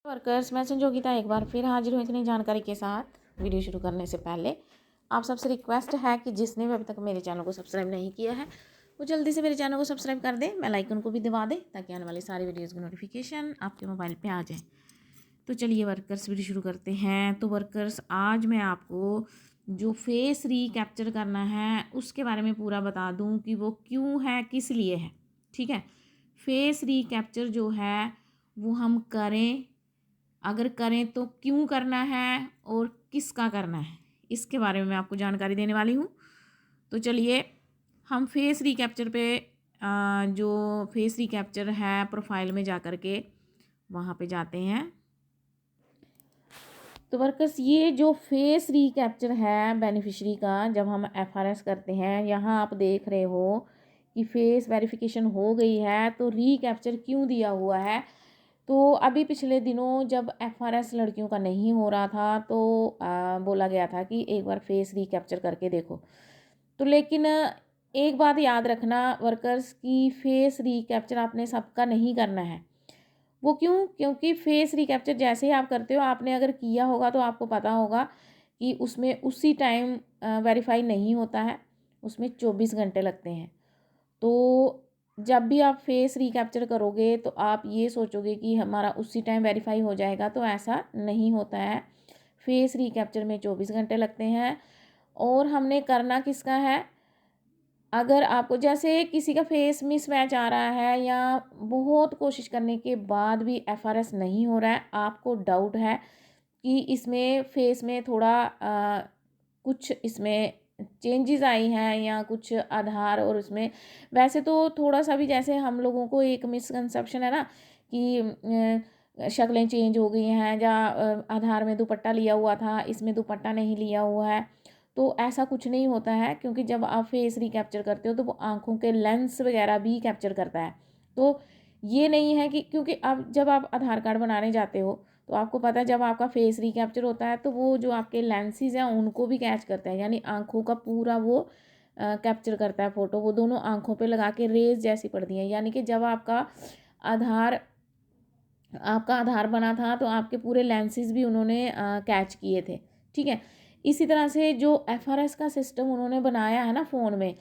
Workers, मैं संजोगिता एक बार फिर हाजिर हूँ इतनी जानकारी के साथ। वीडियो शुरू करने से पहले आप सबसे रिक्वेस्ट है कि जिसने भी अभी तक मेरे चैनल को सब्सक्राइब नहीं किया है वो जल्दी से मेरे चैनल को सब्सक्राइब कर दें, बेल आइकन को भी दबा दें ताकि आने वाली सारी वीडियोज़ की नोटिफिकेशन आपके मोबाइल पे आ जाए। तो चलिए वर्कर्स, वीडियो शुरू करते हैं। तो वर्कर्स, आज मैं आपको जो फेस रीकैप्चर करना है उसके बारे में पूरा बता दूँ कि वो क्यों है, किस लिए है। ठीक है, फेस रीकैप्चर जो है वो हम करें, अगर करें तो क्यों करना है और किसका करना है, इसके बारे में मैं आपको जानकारी देने वाली हूँ। तो चलिए हम फेस रिकैप्चर पे जो फेस रिकैप्चर है प्रोफाइल में जा कर के वहाँ पे जाते हैं। तो वर्कर्स, ये जो फेस रिकैप्चर है बेनिफिशियरी का, जब हम एफआरएस करते हैं, यहाँ आप देख रहे हो कि फेस वेरिफिकेशन हो गई है तो रिकैप्चर क्यों दिया हुआ है। तो अभी पिछले दिनों जब एफआरएस लड़कियों का नहीं हो रहा था तो बोला गया था कि एक बार फेस रिकैप्चर करके देखो। तो लेकिन एक बात याद रखना वर्कर्स की फेस रिकैप्चर आपने सबका नहीं करना है। वो क्यों? क्योंकि फेस रिकैप्चर जैसे ही आप करते हो, आपने अगर किया होगा तो आपको पता होगा कि उसमें उसी टाइम वेरीफाई नहीं होता है, उसमें 24 घंटे लगते हैं। तो जब भी आप फेस रिकैप्चर करोगे तो आप ये सोचोगे कि हमारा उसी टाइम वेरीफाई हो जाएगा, तो ऐसा नहीं होता है। फेस रिकैप्चर में 24 घंटे लगते हैं। और हमने करना किसका है? अगर आपको जैसे किसी का फेस मिसमैच आ रहा है या बहुत कोशिश करने के बाद भी एफआरएस नहीं हो रहा है, आपको डाउट है कि इसमें फेस में थोड़ा कुछ इसमें चेंजेस आई हैं या कुछ आधार, और उसमें वैसे तो थोड़ा सा भी, जैसे हम लोगों को एक मिसकंसेप्शन है ना कि शक्लें चेंज हो गई हैं, या आधार में दुपट्टा लिया हुआ था, इसमें दुपट्टा नहीं लिया हुआ है। तो ऐसा कुछ नहीं होता है, क्योंकि जब आप फेस रिकैप्चर करते हो तो वो आँखों के लेंस वगैरह भी कैप्चर करता है। तो ये नहीं है कि, क्योंकि अब जब आप आधार कार्ड बनाने जाते हो तो आपको पता है जब आपका फेस रिकैप्चर होता है तो वो जो आपके लेंसेज हैं उनको भी कैच करता है, यानी आँखों का पूरा वो कैप्चर करता है फ़ोटो। वो दोनों आँखों पे लगा के रेज़ जैसी पड़ती हैं, यानी कि जब आधार आपका आधार बना था तो आपके पूरे लेंसेज भी उन्होंने कैच किए थे। ठीक है, इसी तरह से जो एफआरएस का सिस्टम उन्होंने बनाया है ना फ़ोन में,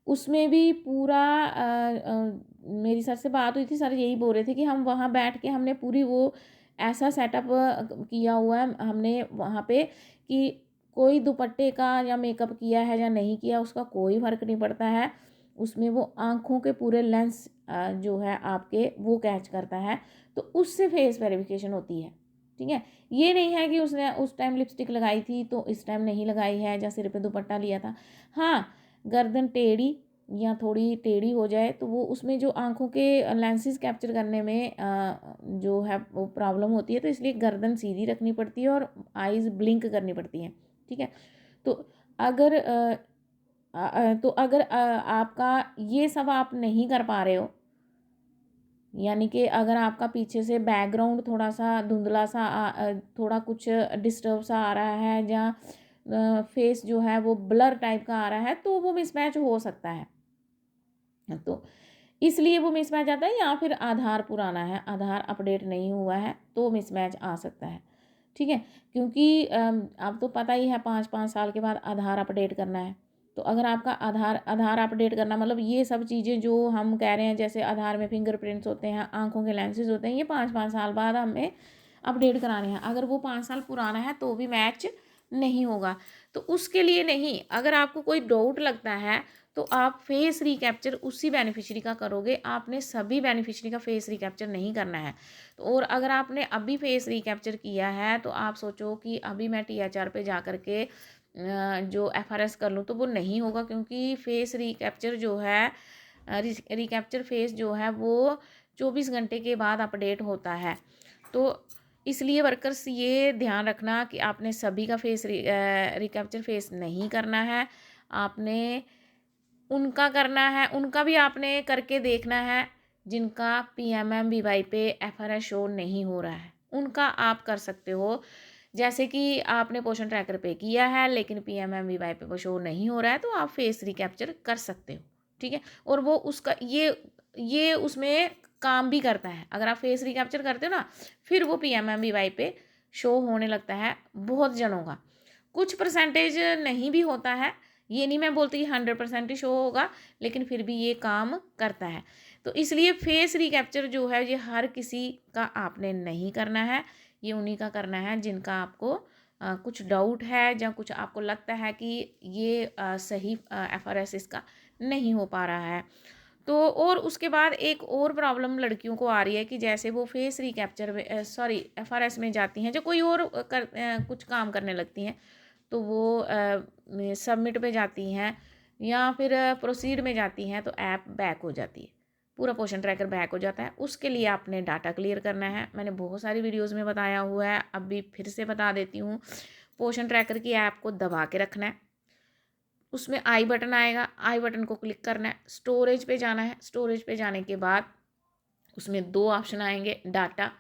उसमें भी पूरा मेरी सर से बात हुई थी, सर यही बोल रहे थे कि हम वहाँ बैठ के हमने पूरी वो ऐसा सेटअप किया हुआ है हमने वहाँ पे कि कोई दुपट्टे का या मेकअप किया है या नहीं किया उसका कोई फ़र्क नहीं पड़ता है। उसमें वो आँखों के पूरे लेंस जो है आपके वो कैच करता है, तो उससे फेस वेरिफिकेशन होती है। ठीक है, ये नहीं है कि उसने उस टाइम लिपस्टिक लगाई थी तो इस टाइम नहीं लगाई है, या सिर पे दुपट्टा लिया था। हाँ, गर्दन टेढ़ी या थोड़ी टेढ़ी हो जाए तो वो उसमें जो आँखों के लेंसेज कैप्चर करने में जो है वो प्रॉब्लम होती है, तो इसलिए गर्दन सीधी रखनी पड़ती है और आइज़ ब्लिंक करनी पड़ती हैं। ठीक है, तो अगर आपका ये सब आप नहीं कर पा रहे हो, यानी कि अगर आपका पीछे से बैकग्राउंड थोड़ा सा धुंधला सा थोड़ा कुछ डिस्टर्ब सा आ रहा है, या फेस जो है वो ब्लर टाइप का आ रहा है, तो वो मिसमैच हो सकता है। तो इसलिए वो मिसमैच आता है, या फिर आधार पुराना है, आधार अपडेट नहीं हुआ है तो मिसमैच आ सकता है। ठीक है, क्योंकि अब तो पता ही है 5-5 साल के बाद आधार अपडेट करना है। तो अगर आपका आधार अपडेट करना मतलब ये सब चीज़ें जो हम कह रहे हैं, जैसे आधार में फिंगरप्रिंट्स होते हैं, आँखों के लेंसेज होते हैं, ये 5-5 साल बाद हमें अपडेट कराने हैं। अगर वो 5 साल पुराना है तो भी मैच नहीं होगा। तो उसके लिए नहीं, अगर आपको कोई डाउट लगता है तो आप फेस रिकैप्चर उसी बेनिफिशियरी का करोगे, आपने सभी बेनिफिशियरी का फेस रिकैप्चर नहीं करना है। तो और अगर आपने अभी फेस रिकैप्चर किया है तो आप सोचो कि अभी मैं टीएचआर पे जा कर के जो एफआरएस कर लूँ, तो वो नहीं होगा, क्योंकि फेस रिकैप्चर जो है रिकैप्चर फेस जो है वो 24 घंटे के बाद अपडेट होता है। तो इसलिए वर्कर्स ये ध्यान रखना कि आपने सभी का फेस रिकैप्चर फेस नहीं करना है, आपने उनका करना है, उनका भी आपने करके देखना है जिनका पीएमएमबीवाई पे एफआरएस शो नहीं हो रहा है, उनका आप कर सकते हो। जैसे कि आपने पोषण ट्रैकर पे किया है लेकिन पीएमएमबीवाई पे वो शो नहीं हो रहा है, तो आप फेस रिकैप्चर कर सकते हो। ठीक है, और वो उसका ये ये उसमें काम भी करता है। अगर आप फेस रिकैप्चर करते हो ना, फिर वो PMMVY पे शो होने लगता है बहुत जनों का। कुछ परसेंटेज नहीं भी होता है, ये नहीं मैं बोलती कि 100% ही शो होगा, लेकिन फिर भी ये काम करता है। तो इसलिए फेस रिकैप्चर जो है ये हर किसी का आपने नहीं करना है, ये उन्हीं का करना है जिनका आपको कुछ डाउट है या कुछ आपको लगता है कि ये सही FRS इसका नहीं हो पा रहा है। तो और उसके बाद एक और प्रॉब्लम लड़कियों को आ रही है कि जैसे वो फेस रिकैप्चर में सॉरी FRS में जाती हैं, जो कोई और कुछ काम करने लगती हैं, तो वो सबमिट पे जाती हैं या फिर प्रोसीड में जाती हैं, तो ऐप बैक हो जाती है, पूरा पोर्शन ट्रैकर बैक हो जाता है। उसके लिए आपने डाटा क्लियर करना है। मैंने बहुत सारी वीडियोस में बताया हुआ है, अभी फिर से बता देती हूँ। पोर्शन ट्रैकर की ऐप को दबा के रखना है, उसमें आई बटन आएगा, आई बटन को क्लिक करना है, स्टोरेज पे जाना है। स्टोरेज पे जाने के बाद उसमें 2 ऑप्शन आएंगे, डाटा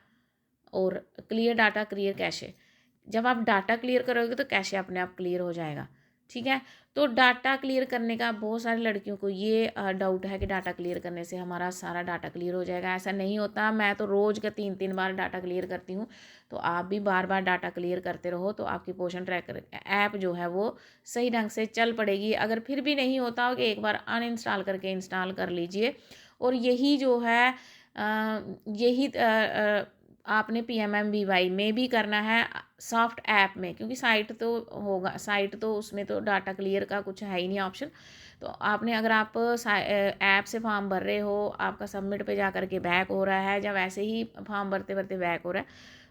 और क्लियर डाटा, क्लियर कैशे। जब आप डाटा क्लियर करोगे तो कैशे अपने आप क्लियर हो जाएगा, ठीक है। तो डाटा क्लियर करने का बहुत सारी लड़कियों को ये डाउट है कि डाटा क्लियर करने से हमारा सारा डाटा क्लियर हो जाएगा। ऐसा नहीं होता। मैं तो रोज़ का 3-3 बार डाटा क्लियर करती हूँ। तो आप भी बार बार डाटा क्लियर करते रहो, तो आपकी पोर्शन ट्रैकर ऐप जो है वो सही ढंग से चल पड़ेगी। अगर फिर भी नहीं होता हो कि एक बार अनइंस्टॉल करके इंस्टॉल कर लीजिए। और यही जो है यही आपने PMMVY में भी करना है, सॉफ्ट ऐप में, क्योंकि साइट तो होगा, साइट तो उसमें तो डाटा क्लियर का कुछ है ही नहीं ऑप्शन। तो आपने अगर आप ऐप से फॉर्म भर रहे हो, आपका सबमिट पे जा कर के बैक हो रहा है, या वैसे ही फॉर्म भरते भरते बैक हो रहा है,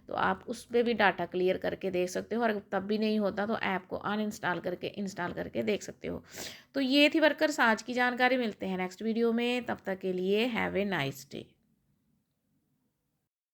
तो आप उस पर भी डाटा क्लियर करके देख सकते हो। और तब भी नहीं होता तो ऐप को अनइंस्टॉल करके इंस्टॉल करके देख सकते हो। तो ये थी वर्कर्स आज की जानकारी। मिलते हैं नेक्स्ट वीडियो में, तब तक के लिए हैव ए नाइस डे।